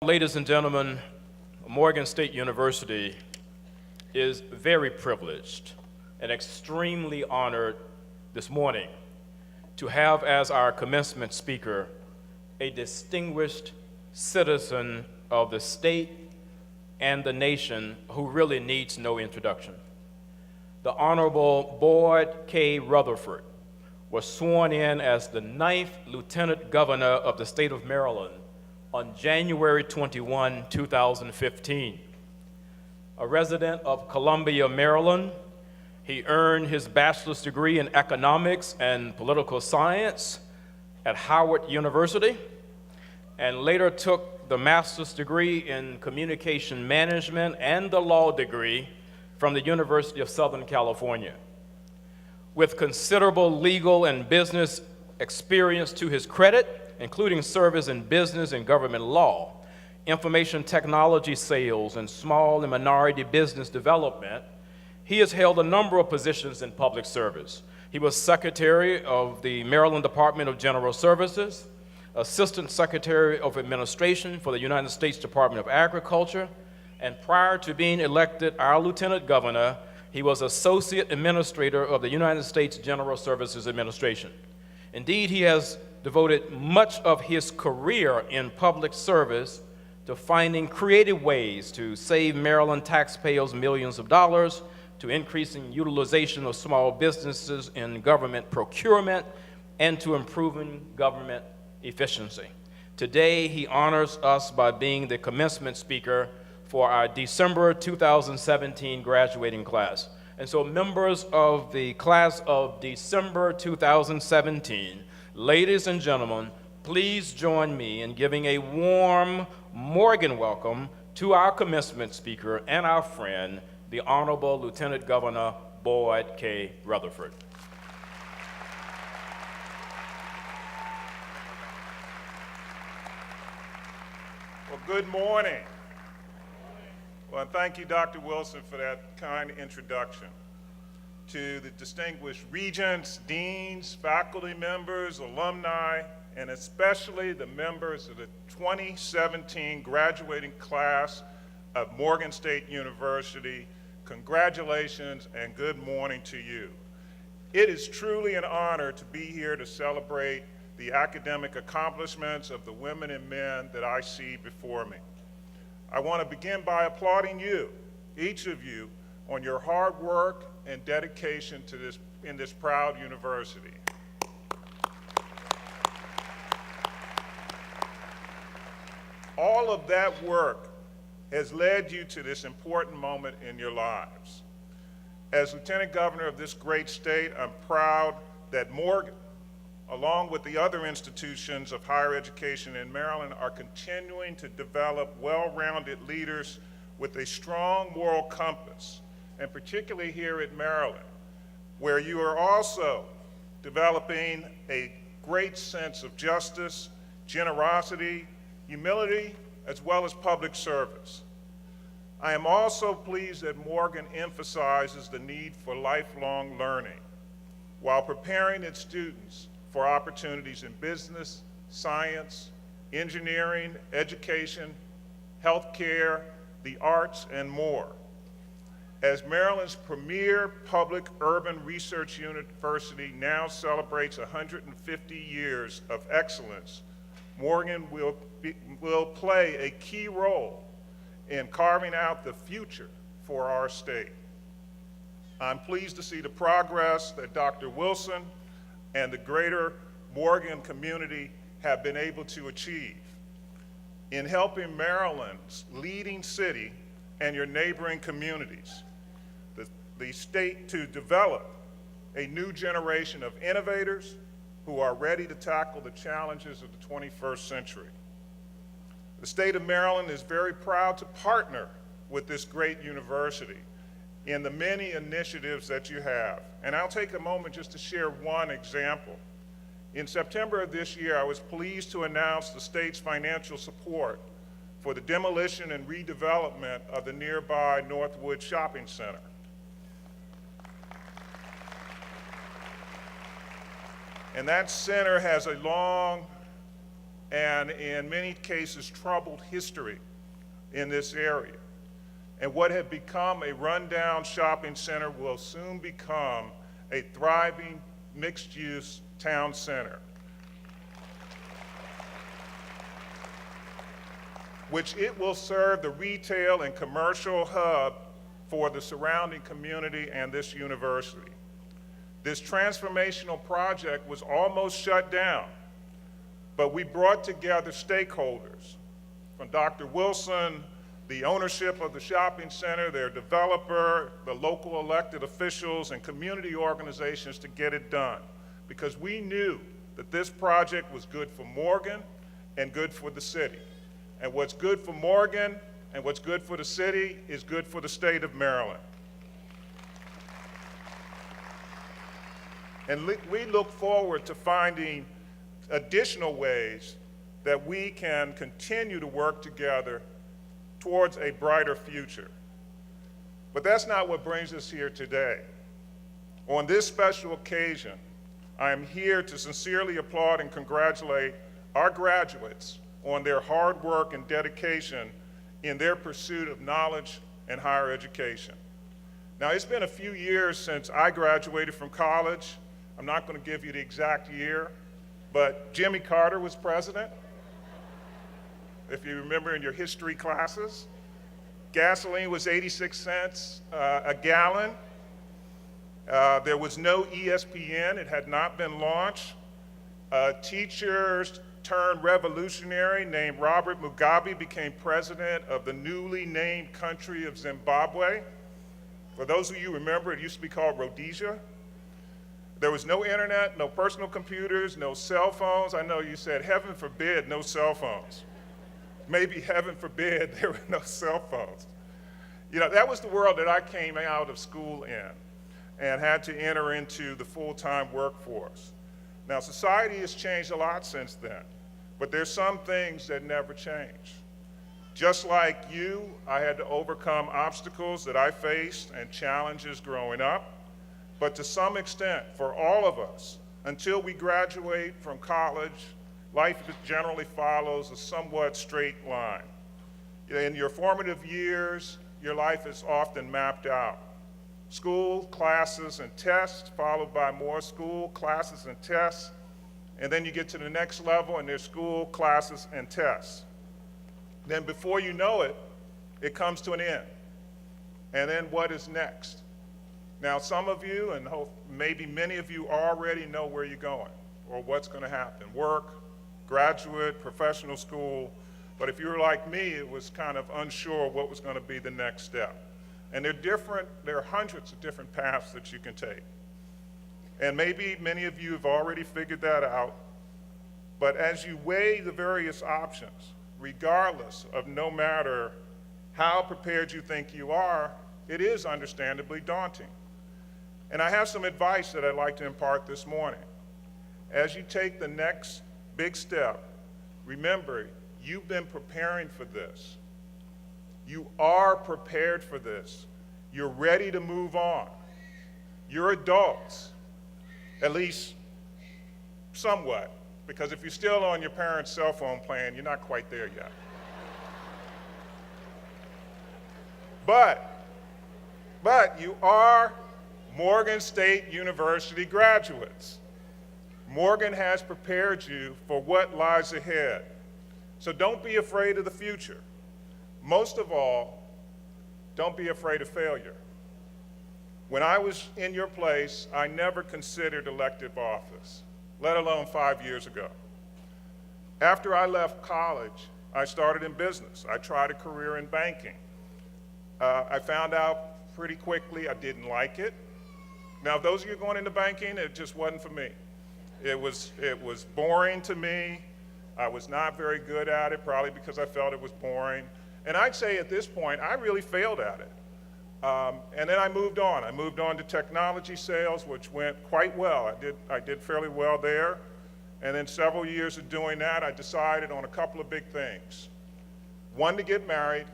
Ladies and gentlemen, Morgan State University is very privileged and extremely honored this morning to have as our commencement speaker a distinguished citizen of the state and the nation who really needs no introduction. The Honorable Boyd K. Rutherford was sworn in as the 9th Lieutenant Governor of the state of Maryland on January 21, 2015. A resident of Columbia, Maryland, he earned his bachelor's degree in economics and political science at Howard University, and later took the master's degree in communication management and the law degree from the University of Southern California. With considerable legal and business experience to his credit, including service in business and government law, information technology sales, and small and minority business development, he has held a number of positions in public service. He was Secretary of the Maryland Department of General Services, Assistant Secretary of Administration for the United States Department of Agriculture, and prior to being elected our Lieutenant Governor, he was Associate Administrator of the United States General Services Administration. Indeed, he has devoted much of his career in public service to finding creative ways to save Maryland taxpayers millions of dollars, to increasing utilization of small businesses in government procurement, and to improving government efficiency. Today, he honors us by being the commencement speaker for our December 2017 graduating class. And so members of the class of December 2017, ladies and gentlemen, please join me in giving a warm Morgan welcome to our commencement speaker and our friend, the Honorable Lieutenant Governor Boyd K. Rutherford. Well, good morning. Well, and thank you, Dr. Wilson, for that kind introduction. To the distinguished regents, deans, faculty members, alumni, and especially the members of the 2017 graduating class of Morgan State University, congratulations and good morning to you. It is truly an honor to be here to celebrate the academic accomplishments of the women and men that I see before me. I want to begin by applauding you, each of you, on your hard work and dedication to this proud university. All of that work has led you to this important moment in your lives. As Lieutenant Governor of this great state, I'm proud that Morgan, along with the other institutions of higher education in Maryland, are continuing to develop well-rounded leaders with a strong moral compass, and particularly here at Maryland, where you are also developing a great sense of justice, generosity, humility, as well as public service. I am also pleased that Morgan emphasizes the need for lifelong learning while preparing its students for opportunities in business, science, engineering, education, healthcare, the arts, and more. As Maryland's premier public urban research university now celebrates 150 years of excellence, Morgan will play a key role in carving out the future for our state. I'm pleased to see the progress that Dr. Wilson and the greater Morgan community have been able to achieve in helping Maryland's leading city and your neighboring communities, the state, to develop a new generation of innovators who are ready to tackle the challenges of the 21st century. The state of Maryland is very proud to partner with this great university in the many initiatives that you have. And I'll take a moment just to share one example. In September of this year, I was pleased to announce the state's financial support for the demolition and redevelopment of the nearby Northwood Shopping Center. And that center has a long and in many cases troubled history in this area. And what had become a rundown shopping center will soon become a thriving mixed-use town center, which it will serve the retail and commercial hub for the surrounding community and this university. This transformational project was almost shut down, but we brought together stakeholders, from Dr. Wilson, the ownership of the shopping center, their developer, the local elected officials, and community organizations to get it done, because we knew that this project was good for Morgan and good for the city. And what's good for Morgan and what's good for the city is good for the state of Maryland. And we look forward to finding additional ways that we can continue to work together towards a brighter future. But that's not what brings us here today. On this special occasion, I am here to sincerely applaud and congratulate our graduates on their hard work and dedication in their pursuit of knowledge and higher education. Now, it's been a few years since I graduated from college. I'm not going to give you the exact year, but Jimmy Carter was president, if you remember in your history classes. Gasoline was 86 cents a gallon. There was no ESPN. It had not been launched. Teachers turned revolutionary named Robert Mugabe became president of the newly named country of Zimbabwe. For those of you who remember, it used to be called Rhodesia. There was no internet, no personal computers, no cell phones. I know you said, heaven forbid, no cell phones. Maybe heaven forbid there were no cell phones. You know, that was the world that I came out of school in and had to enter into the full-time workforce. Now, society has changed a lot since then, but there's some things that never change. Just like you, I had to overcome obstacles that I faced and challenges growing up, but to some extent, for all of us, until we graduate from college, life generally follows a somewhat straight line. In your formative years, your life is often mapped out. School, classes, and tests, followed by more school, classes, and tests. And then you get to the next level, and there's school, classes, and tests. Then before you know it, it comes to an end. And then what is next? Now, some of you, and maybe many of you already know where you're going or what's going to happen. Work, graduate, professional school. But if you were like me, it was kind of unsure what was going to be the next step. And there are hundreds of different paths that you can take. And maybe many of you have already figured that out. But as you weigh the various options, regardless of no matter how prepared you think you are, it is understandably daunting. And I have some advice that I'd like to impart this morning. As you take the next big step, remember, you've been preparing for this. You are prepared for this. You're ready to move on. You're adults, at least somewhat, because if you're still on your parents' cell phone plan, you're not quite there yet. But you are Morgan State University graduates. Morgan has prepared you for what lies ahead. So don't be afraid of the future. Most of all, don't be afraid of failure. When I was in your place, I never considered elective office, let alone 5 years ago. After I left college, I started in business. I tried a career in banking. I found out pretty quickly I didn't like it. Now, those of you going into banking, it just wasn't for me. It was boring to me. I was not very good at it, probably because I felt it was boring. And I'd say at this point, I really failed at it. And then I moved on. I moved on to technology sales, which went quite well. I did fairly well there. And then several years of doing that, I decided on a couple of big things. One, to get married,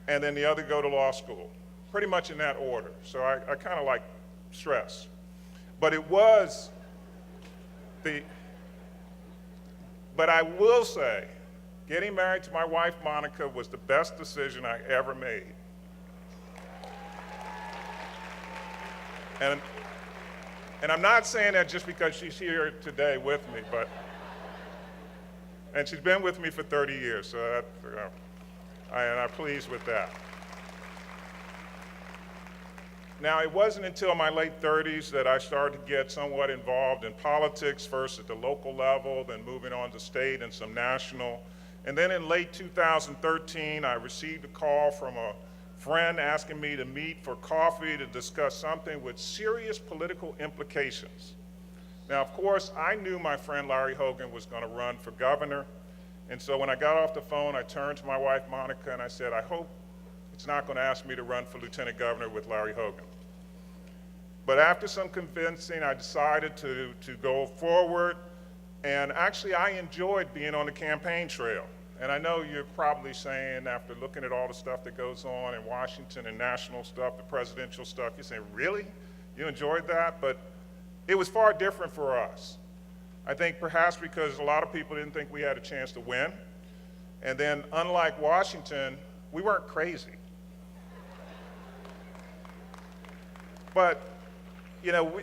and then the other, go to law school. Pretty much in that order. So I kind of like stress. But it was But I will say, getting married to my wife, Monica, was the best decision I ever made. And I'm not saying that just because she's here today with me, and she's been with me for 30 years, so I'm pleased with that. Now, it wasn't until my late 30s that I started to get somewhat involved in politics, first at the local level, then moving on to state and some national. And then in late 2013, I received a call from a friend asking me to meet for coffee to discuss something with serious political implications. Now, of course, I knew my friend Larry Hogan was going to run for governor, and so when I got off the phone, I turned to my wife, Monica, and I said, I hope it's not going to ask me to run for lieutenant governor with Larry Hogan. But after some convincing, I decided to go forward, and actually I enjoyed being on the campaign trail. And I know you're probably saying, after looking at all the stuff that goes on in Washington and national stuff, the presidential stuff, you're saying, really? You enjoyed that? But it was far different for us. I think perhaps because a lot of people didn't think we had a chance to win. And then unlike Washington, we weren't crazy. But, you know,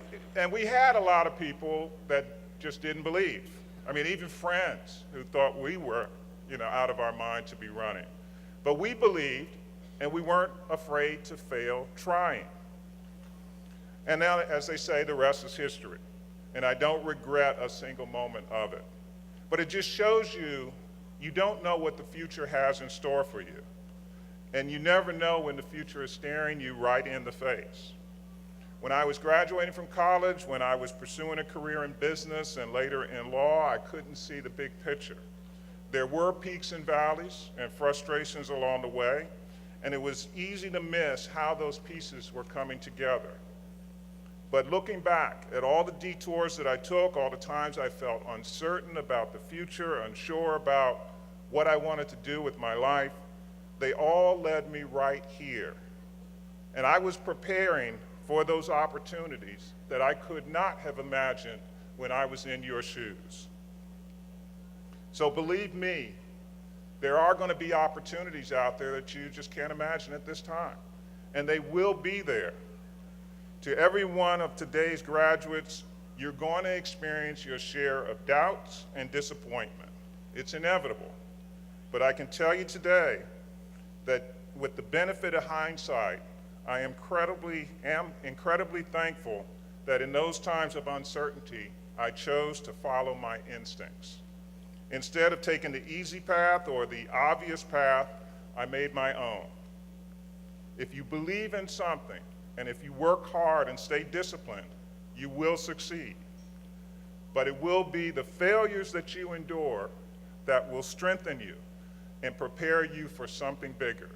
we had a lot of people that just didn't believe. I mean, even friends who thought we were, you know, out of our mind to be running. But we believed, and we weren't afraid to fail trying. And now, as they say, the rest is history. And I don't regret a single moment of it. But it just shows you, you don't know what the future has in store for you. And you never know when the future is staring you right in the face. When I was graduating from college, when I was pursuing a career in business and later in law, I couldn't see the big picture. There were peaks and valleys and frustrations along the way, and it was easy to miss how those pieces were coming together. But looking back at all the detours that I took, all the times I felt uncertain about the future, unsure about what I wanted to do with my life, they all led me right here. And I was preparing for those opportunities that I could not have imagined when I was in your shoes. So believe me, there are going to be opportunities out there that you just can't imagine at this time. And they will be there. To every one of today's graduates, you're going to experience your share of doubts and disappointment. It's inevitable. But I can tell you today that with the benefit of hindsight, I am incredibly thankful that in those times of uncertainty, I chose to follow my instincts. Instead of taking the easy path or the obvious path, I made my own. If you believe in something, and if you work hard and stay disciplined, you will succeed. But it will be the failures that you endure that will strengthen you and prepare you for something bigger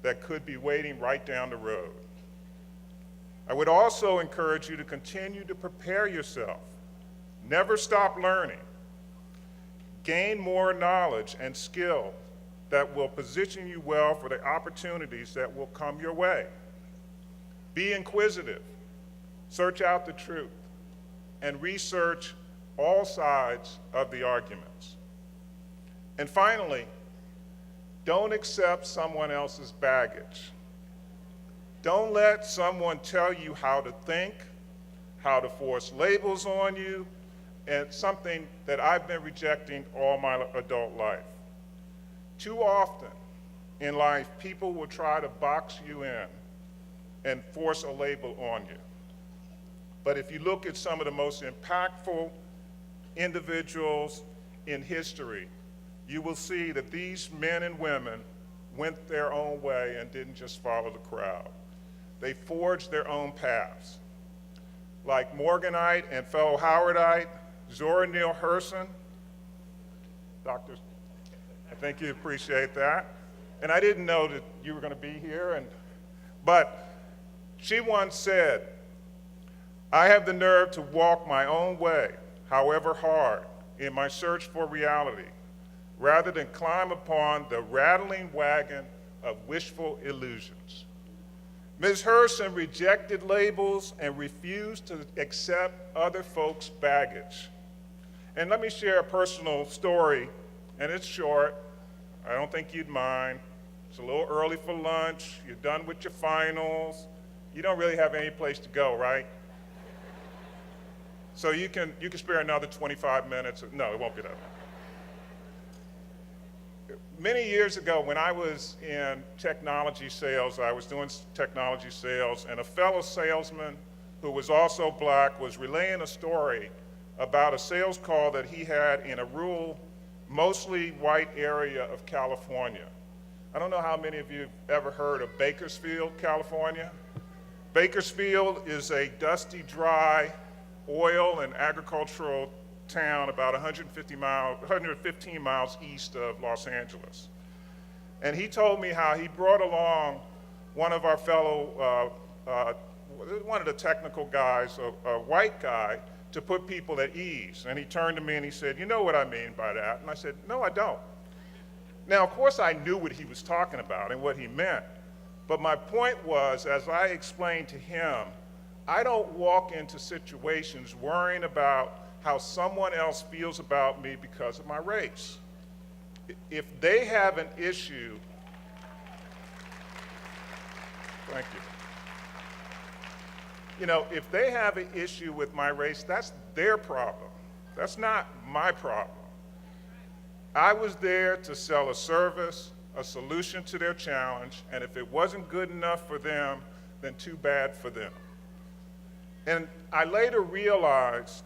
that could be waiting right down the road. I would also encourage you to continue to prepare yourself. Never stop learning. Gain more knowledge and skill that will position you well for the opportunities that will come your way. Be inquisitive, search out the truth, and research all sides of the arguments. And finally, don't accept someone else's baggage. Don't let someone tell you how to think, how to force labels on you, and something that I've been rejecting all my adult life. Too often in life, people will try to box you in and force a label on you. But if you look at some of the most impactful individuals in history, you will see that these men and women went their own way and didn't just follow the crowd. They forged their own paths. Like Morganite and fellow Howardite, Zora Neale Hurston, Doctor, I think you appreciate that. And I didn't know that you were going to be here, but she once said, I have the nerve to walk my own way, however hard, in my search for reality, rather than climb upon the rattling wagon of wishful illusions. Ms. Hurston rejected labels and refused to accept other folks' baggage. And let me share a personal story, and it's short. I don't think you'd mind. It's a little early for lunch. You're done with your finals. You don't really have any place to go, right? So you can spare another 25 minutes. No, it won't be that long. Many years ago, when I was in technology sales, I was doing technology sales, and a fellow salesman who was also black was relaying a story about a sales call that he had in a rural, mostly white area of California. I don't know how many of you have ever heard of Bakersfield, California. Bakersfield is a dusty, dry, oil and agricultural town about 115 miles east of Los Angeles. And he told me how he brought along one of our fellow, one of the technical guys, a white guy, to put people at ease. And he turned to me and he said, "You know what I mean by that?" And I said, "No, I don't." Now, of course, I knew what he was talking about and what he meant. But my point was, as I explained to him, I don't walk into situations worrying about how someone else feels about me because of my race. If they have an issue, thank you. You know, if they have an issue with my race, that's their problem. That's not my problem. I was there to sell a service, a solution to their challenge, and if it wasn't good enough for them, then too bad for them. And I later realized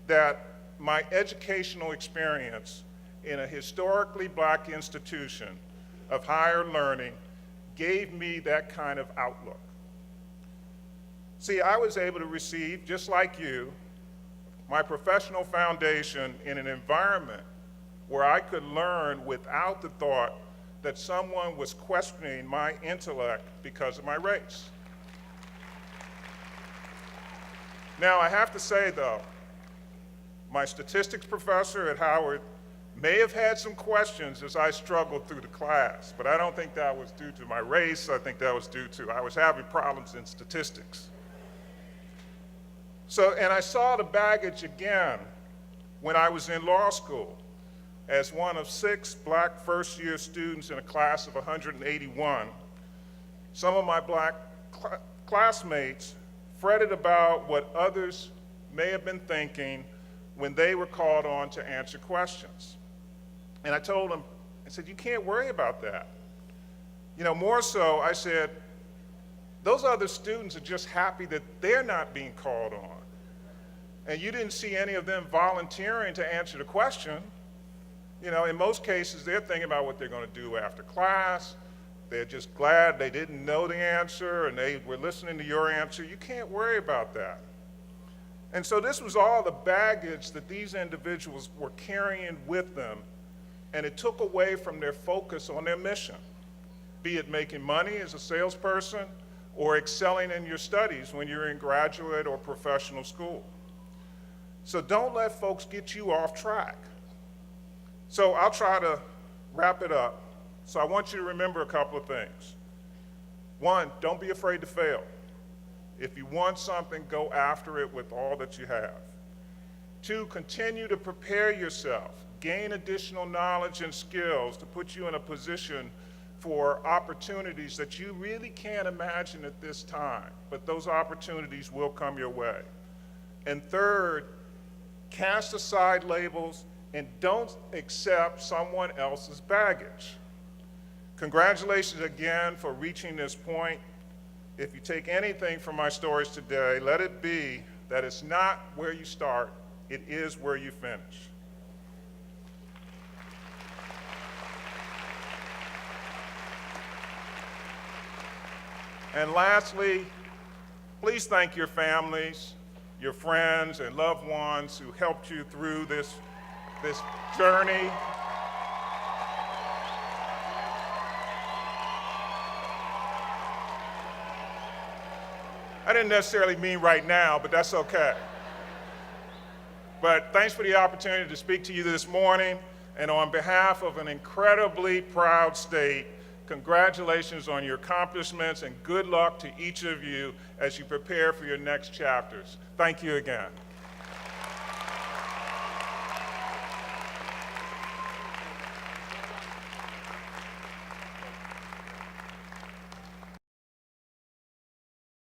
that my educational experience in a historically black institution of higher learning gave me that kind of outlook. See, I was able to receive, just like you, my professional foundation in an environment where I could learn without the thought that someone was questioning my intellect because of my race. Now, I have to say, though, my statistics professor at Howard may have had some questions as I struggled through the class, but I don't think that was due to my race. I think that was due to I was having problems in statistics. So, and I saw the baggage again when I was in law school as one of 6 black first-year students in a class of 181. Some of my black classmates fretted about what others may have been thinking when they were called on to answer questions. And I told them, I said, "You can't worry about that." You know, more so, I said, those other students are just happy that they're not being called on. And you didn't see any of them volunteering to answer the question. You know, in most cases, they're thinking about what they're going to do after class. They're just glad they didn't know the answer and they were listening to your answer. You can't worry about that. And so this was all the baggage that these individuals were carrying with them, and it took away from their focus on their mission, be it making money as a salesperson or excelling in your studies when you're in graduate or professional school. So don't let folks get you off track. So I'll try to wrap it up. So I want you to remember a couple of things. 1, don't be afraid to fail. If you want something, go after it with all that you have. 2, continue to prepare yourself. Gain additional knowledge and skills to put you in a position for opportunities that you really can't imagine at this time, but those opportunities will come your way. And 3rd, cast aside labels and don't accept someone else's baggage. Congratulations again for reaching this point. If you take anything from my stories today, let it be that it's not where you start, it is where you finish. And lastly, please thank your families, your friends, and loved ones who helped you through this journey. I didn't necessarily mean right now, but that's okay. But thanks for the opportunity to speak to you this morning, and on behalf of an incredibly proud state, congratulations on your accomplishments and good luck to each of you as you prepare for your next chapters. Thank you again.